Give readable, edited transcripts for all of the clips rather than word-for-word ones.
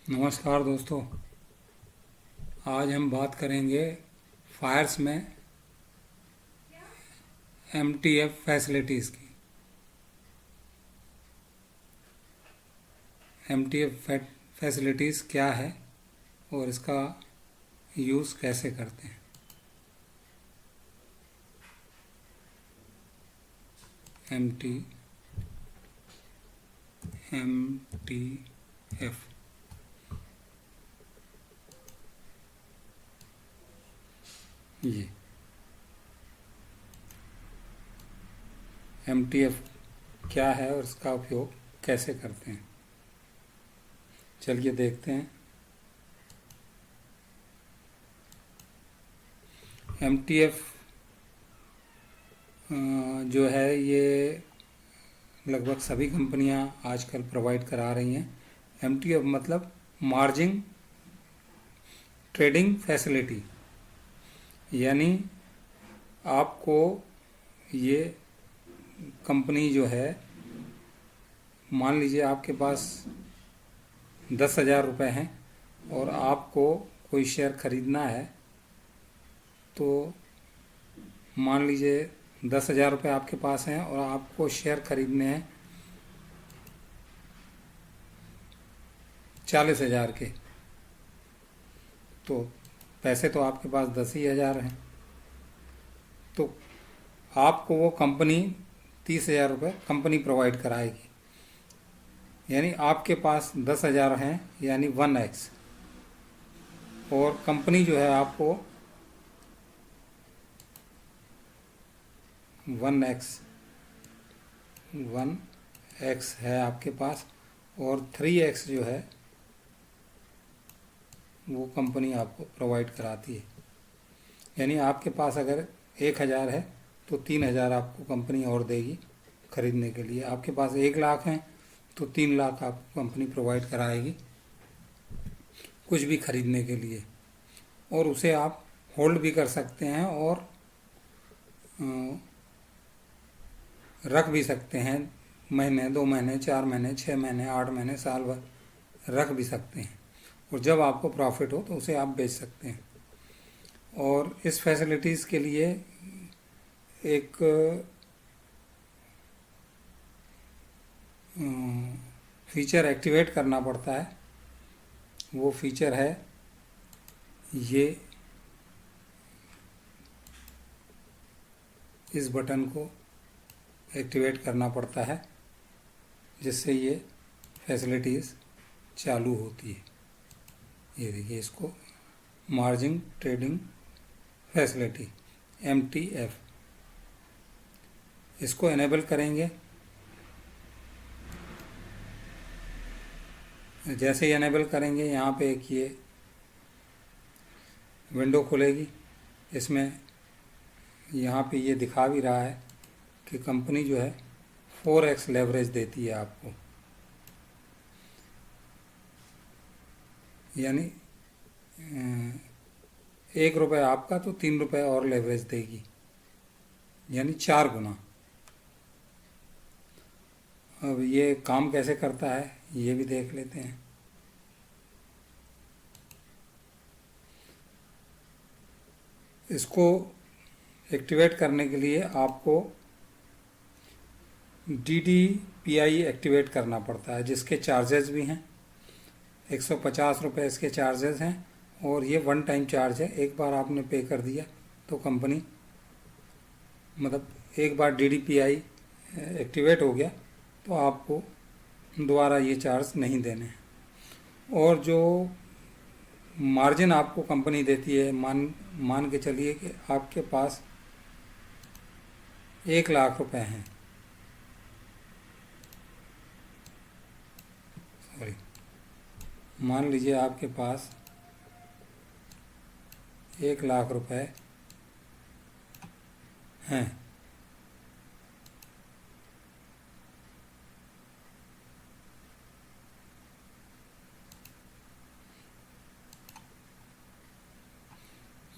नमस्कार दोस्तों। आज हम बात करेंगे फायर्स में एमटीएफ फैसिलिटीज़ की। एमटीएफ फैसिलिटीज़ क्या है और इसका यूज़ कैसे करते हैं। एमटीएफ ये एमटीएफ क्या है और इसका उपयोग कैसे करते हैं, चलिए देखते हैं। एमटीएफ जो है ये लगभग सभी कंपनियां आजकल प्रोवाइड करा रही हैं। एमटीएफ मतलब मार्जिन ट्रेडिंग फैसिलिटी, यानी आपको ये कंपनी जो है, मान लीजिए आपके पास 10,000 रुपये हैं और आपको कोई शेयर खरीदना है, तो मान लीजिए 10,000 रुपये आपके पास हैं और आपको शेयर खरीदने हैं 40,000 के। तो पैसे तो आपके पास 10,000 हैं, तो आपको वो कंपनी 30,000 रुपये कंपनी प्रोवाइड कराएगी। यानी आपके पास 10,000 हैं, यानी 1x, और कंपनी जो है आपको 1x है आपके पास, और 3x जो है वो कंपनी आपको प्रोवाइड कराती है। यानी आपके पास अगर 1,000 है तो 3,000 आपको कंपनी और देगी खरीदने के लिए। आपके पास 1,00,000 हैं तो 3,00,000 आपको कंपनी प्रोवाइड कराएगी कुछ भी खरीदने के लिए, और उसे आप होल्ड भी कर सकते हैं और रख भी सकते हैं। महीने, 2 महीने, 4 महीने, 6 महीने, 8 महीने, साल भर रख भी सकते हैं, और जब आपको प्रॉफिट हो तो उसे आप बेच सकते हैं। और इस फैसिलिटीज़ के लिए एक फीचर एक्टिवेट करना पड़ता है। वो फीचर है ये, इस बटन को एक्टिवेट करना पड़ता है, जिससे ये फैसिलिटीज़ चालू होती है। ये देखिए, इसको मार्जिन ट्रेडिंग फैसिलिटी एमटीएफ, इसको इनेबल करेंगे। जैसे ही इनेबल करेंगे, यहाँ पे एक ये विंडो खुलेगी। इसमें यहाँ पे ये दिखा भी रहा है कि कंपनी जो है 4x लेवरेज देती है आपको, यानी 1 रुपये आपका तो 3 रुपये और लेवरेज देगी, यानी 4 गुना। अब ये काम कैसे करता है ये भी देख लेते हैं। इसको एक्टिवेट करने के लिए आपको DDPI एक्टिवेट करना पड़ता है, जिसके चार्जेस भी हैं। 150 रुपये इसके चार्जेस हैं, और ये 1 टाइम चार्ज है। एक बार आपने पे कर दिया तो कंपनी, मतलब एक बार DDPI एक्टिवेट हो गया तो आपको दोबारा ये चार्ज नहीं देने हैं। और जो मार्जिन आपको कंपनी देती है, मान के चलिए कि आपके पास 1,00,000 रुपये हैं, सॉरी, मान लीजिए आपके पास 1,00,000 रुपये हैं,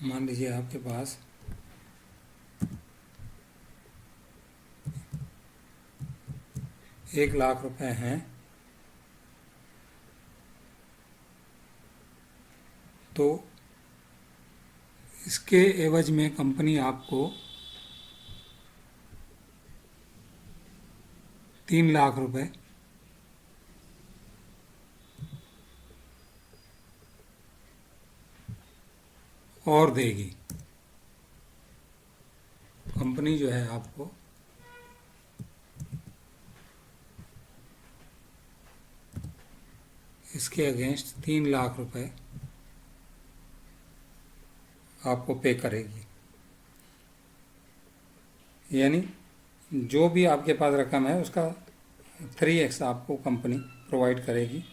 मान लीजिए आपके पास 1,00,000 रुपये हैं, तो इसके एवज में कंपनी आपको 3 लाख रुपए और देगी। कंपनी जो है आपको इसके अगेंस्ट 3 लाख रुपए आपको पे करेगी। यानी जो भी आपके पास रकम है उसका 3x आपको कंपनी प्रोवाइड करेगी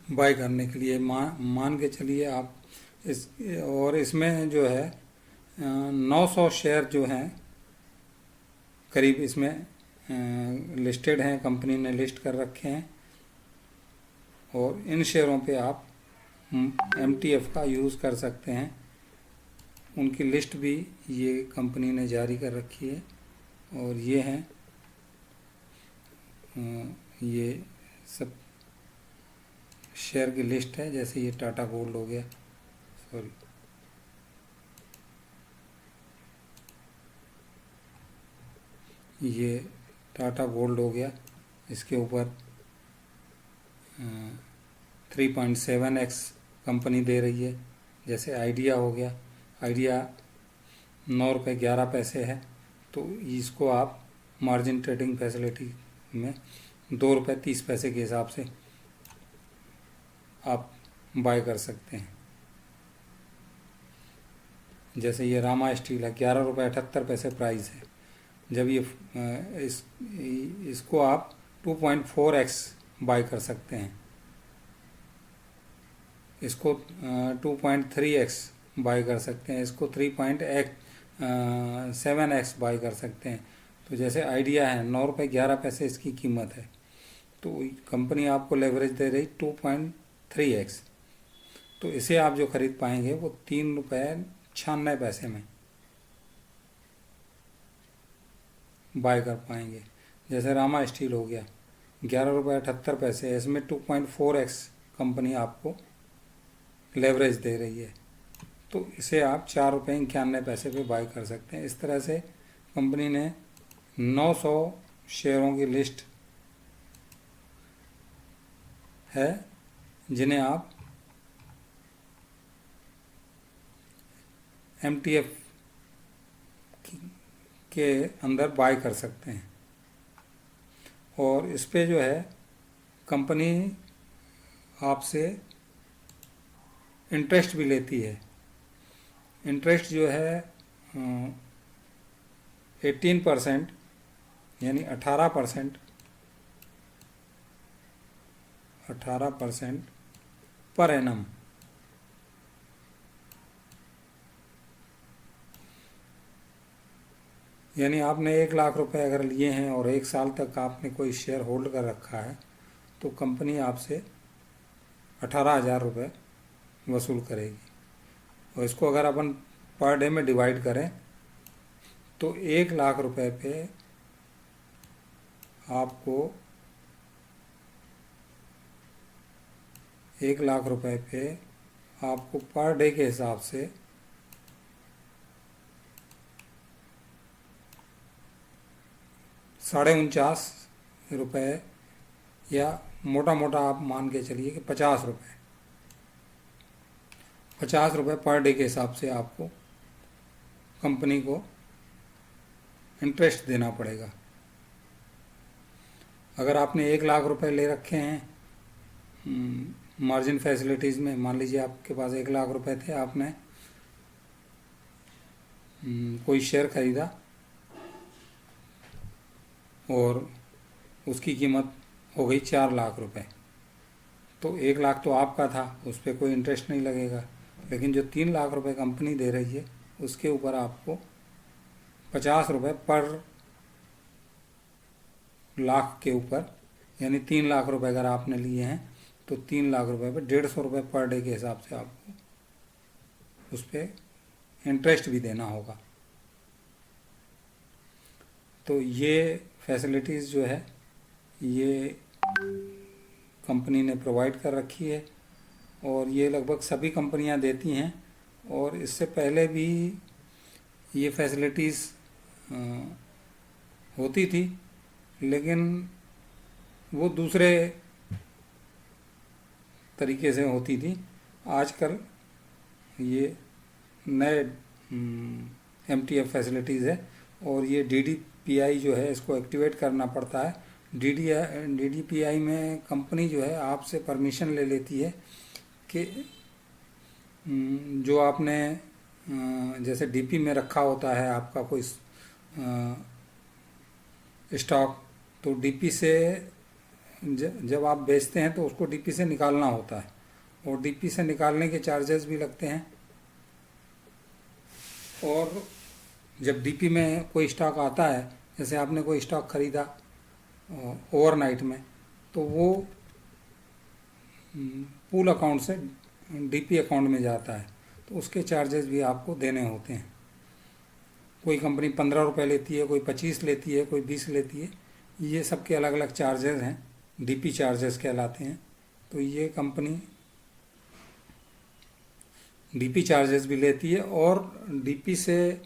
बाय करने के लिए। मान के चलिए आप इस, और इसमें जो है 900 शेयर जो हैं करीब इसमें लिस्टेड हैं, कंपनी ने लिस्ट कर रखे हैं, और इन शेयरों पे आप MTF का यूज़ कर सकते हैं। उनकी लिस्ट भी ये कंपनी ने जारी कर रखी है, और ये हैं ये सब शेयर की लिस्ट है। जैसे ये टाटा गोल्ड हो गया, सॉरी ये टाटा गोल्ड हो गया, इसके ऊपर 3.7x कंपनी दे रही है। जैसे आइडिया हो गया, आइडिया 9 रुपये 11 पैसे है, तो इसको आप मार्जिन ट्रेडिंग फैसिलिटी में 2 रुपये 30 पैसे के हिसाब से आप बाय कर सकते हैं। जैसे ये रामा स्टील है, 11 रुपये 78 पैसे प्राइस है। जब ये इसको आप 2.4x बाय कर सकते हैं, इसको 2.3x बाय कर सकते हैं, इसको 3.7x बाय कर सकते हैं। तो जैसे आइडिया है 9 रुपये 11 पैसे इसकी कीमत है, तो कंपनी आपको लेवरेज दे रही 2.3x, तो इसे आप जो खरीद पाएंगे वो 3 रुपये 96 पैसे में बाय कर पाएंगे। जैसे रामा स्टील हो गया 11 रुपये 78 पैसे, इसमें 2.4x कंपनी आपको लेवरेज दे रही है, तो इसे आप 4 रुपये 91 पैसे पे बाय कर सकते हैं। इस तरह से कंपनी ने 900 शेयरों की लिस्ट है जिन्हें आप MTF के अंदर बाय कर सकते हैं। और इस पे जो है कंपनी आपसे इंटरेस्ट भी लेती है। इंटरेस्ट जो है 18% यानी 18% पर एनम। यानी आपने 1 लाख रुपए अगर लिए हैं और 1 साल तक आपने कोई शेयर होल्ड कर रखा है, तो कंपनी आपसे 18,000 रुपये वसूल करेगी। और इसको अगर अपन पर डे में डिवाइड करें तो 1 लाख रुपए पे आपको 1 लाख रुपए पे आपको पर डे के हिसाब से 49.5 रुपये, या मोटा मोटा आप मान के चलिए कि 50 रुपये पर डे के हिसाब से आपको कंपनी को इंटरेस्ट देना पड़ेगा। अगर आपने 1 लाख रुपए ले रखे हैं मार्जिन फैसिलिटीज़ में, मान लीजिए आपके पास 1 लाख रुपए थे, आपने कोई शेयर खरीदा और उसकी कीमत हो गई 4 लाख रुपए, तो 1 लाख तो आपका था, उस पर कोई इंटरेस्ट नहीं लगेगा। लेकिन जो 3 लाख रुपए कंपनी दे रही है उसके ऊपर आपको 50 रुपये पर लाख के ऊपर, यानी 3 लाख रुपए अगर आपने लिए हैं तो 3 लाख रुपए पे 150 रुपये पर डे के हिसाब से आपको उस पर इंटरेस्ट भी देना होगा। तो ये फैसिलिटीज़ जो है ये कंपनी ने प्रोवाइड कर रखी है, और ये लगभग सभी कंपनियां देती हैं। और इससे पहले भी ये फैसिलिटीज़ होती थी, लेकिन वो दूसरे तरीके से होती थी। आजकल ये नए MTF फैसिलिटीज़ है, और ये DDPI जो है इसको एक्टिवेट करना पड़ता है। DDPI में कंपनी जो है आपसे परमिशन ले लेती है कि जो आपने जैसे DP में रखा होता है आपका कोई स्टॉक, तो DP से जब आप बेचते हैं तो उसको DP से निकालना होता है, और DP से निकालने के चार्जेस भी लगते हैं। और जब DP में कोई स्टॉक आता है, जैसे आपने कोई स्टॉक खरीदा ओवरनाइट में, तो वो पूल अकाउंट से DP अकाउंट में जाता है, तो उसके चार्जेस भी आपको देने होते हैं। कोई कंपनी 15 रुपये लेती है, कोई 25 लेती है, कोई 20 लेती है। ये सब के अलग अलग चार्जेस हैं, DP चार्जेस कहलाते हैं। तो ये कंपनी DP चार्जेस भी लेती है, और DP से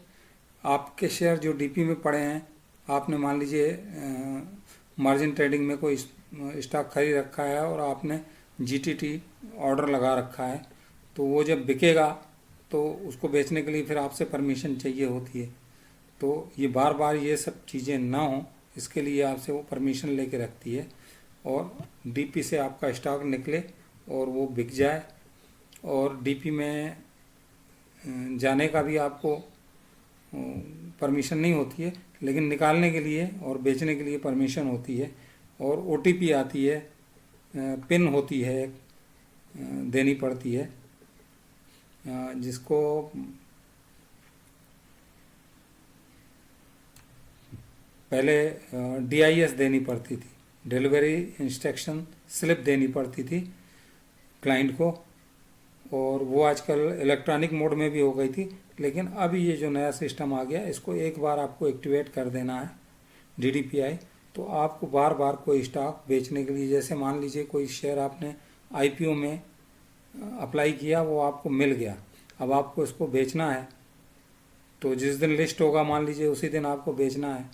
आपके शेयर जो DP में पड़े हैं, आपने मान लीजिए मार्जिन ट्रेडिंग में कोई स्टॉक खरीद रखा है और आपने GTT ऑर्डर लगा रखा है, तो वो जब बिकेगा तो उसको बेचने के लिए फिर आपसे परमिशन चाहिए होती है। तो ये बार बार ये सब चीज़ें ना हो, इसके लिए आपसे वो परमिशन लेके रखती है, और DP से आपका स्टॉक निकले और वो बिक जाए। और DP में जाने का भी आपको परमिशन नहीं होती है, लेकिन निकालने के लिए और बेचने के लिए परमिशन होती है। और OTP आती है, पिन होती है, देनी पड़ती है, जिसको पहले DIS देनी पड़ती थी, डिलीवरी इंस्ट्रक्शन स्लिप देनी पड़ती थी क्लाइंट को, और वो आजकल इलेक्ट्रॉनिक मोड में भी हो गई थी। लेकिन अब ये जो नया सिस्टम आ गया, इसको एक बार आपको एक्टिवेट कर देना है DDPI, तो आपको बार बार कोई स्टॉक बेचने के लिए, जैसे मान लीजिए कोई शेयर आपने IPO में अप्लाई किया, वो आपको मिल गया, अब आपको इसको बेचना है, तो जिस दिन लिस्ट होगा मान लीजिए उसी दिन आपको बेचना है,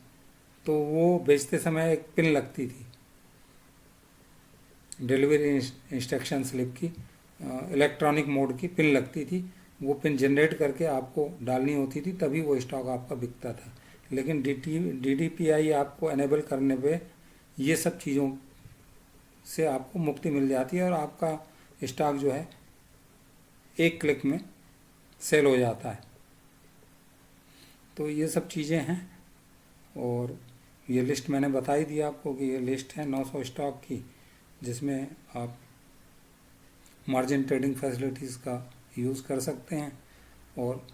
तो वो बेचते समय एक पिन लगती थी डिलीवरी इंस्ट्रक्शन स्लिप की, इलेक्ट्रॉनिक मोड की पिन लगती थी। वो पिन जनरेट करके आपको डालनी होती थी, तभी वो स्टॉक आपका बिकता था। लेकिन DDPI आपको एनेबल करने पे ये सब चीज़ों से आपको मुक्ति मिल जाती है, और आपका स्टॉक जो है एक क्लिक में सेल हो जाता है। तो ये सब चीज़ें हैं, और ये लिस्ट मैंने बता ही दिया आपको कि ये लिस्ट है 900 स्टॉक की, जिसमें आप मार्जिन ट्रेडिंग फैसिलिटीज़ का यूज़ कर सकते हैं। और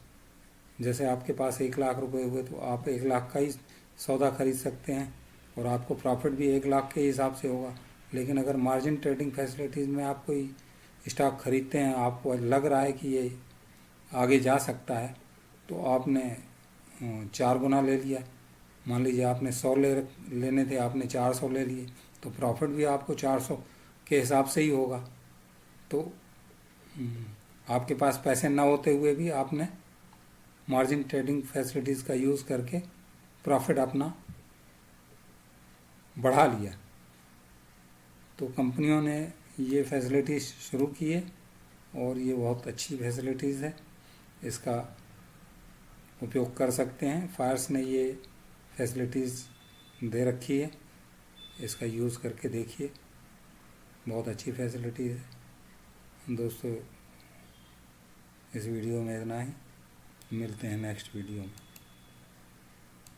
जैसे आपके पास 1 लाख रुपए हुए, तो आप 1 लाख का ही सौदा खरीद सकते हैं, और आपको प्रॉफिट भी 1 लाख के हिसाब से होगा। लेकिन अगर मार्जिन ट्रेडिंग फैसिलिटीज़ में आप कोई स्टॉक खरीदते हैं, आपको लग रहा है कि ये आगे जा सकता है, तो आपने 4 गुना ले लिया। मान लीजिए आपने 100 लेने थे, आपने 400 ले लिए, तो प्रॉफिट भी आपको 400 के हिसाब से ही होगा। तो आपके पास पैसे ना होते हुए भी आपने मार्जिन ट्रेडिंग फैसिलिटीज़ का यूज़ करके प्रॉफिट अपना बढ़ा लिया। तो कंपनियों ने ये फैसिलिटीज़ शुरू की है, और ये बहुत अच्छी फैसिलिटीज़ है, इसका उपयोग कर सकते हैं। फायर्स ने ये फैसिलिटीज़ दे रखी है, इसका यूज़ करके देखिए, बहुत अच्छी फैसिलिटीज़ है। दोस्तों, इस वीडियो में इतना ही, मिलते हैं नेक्स्ट वीडियो में।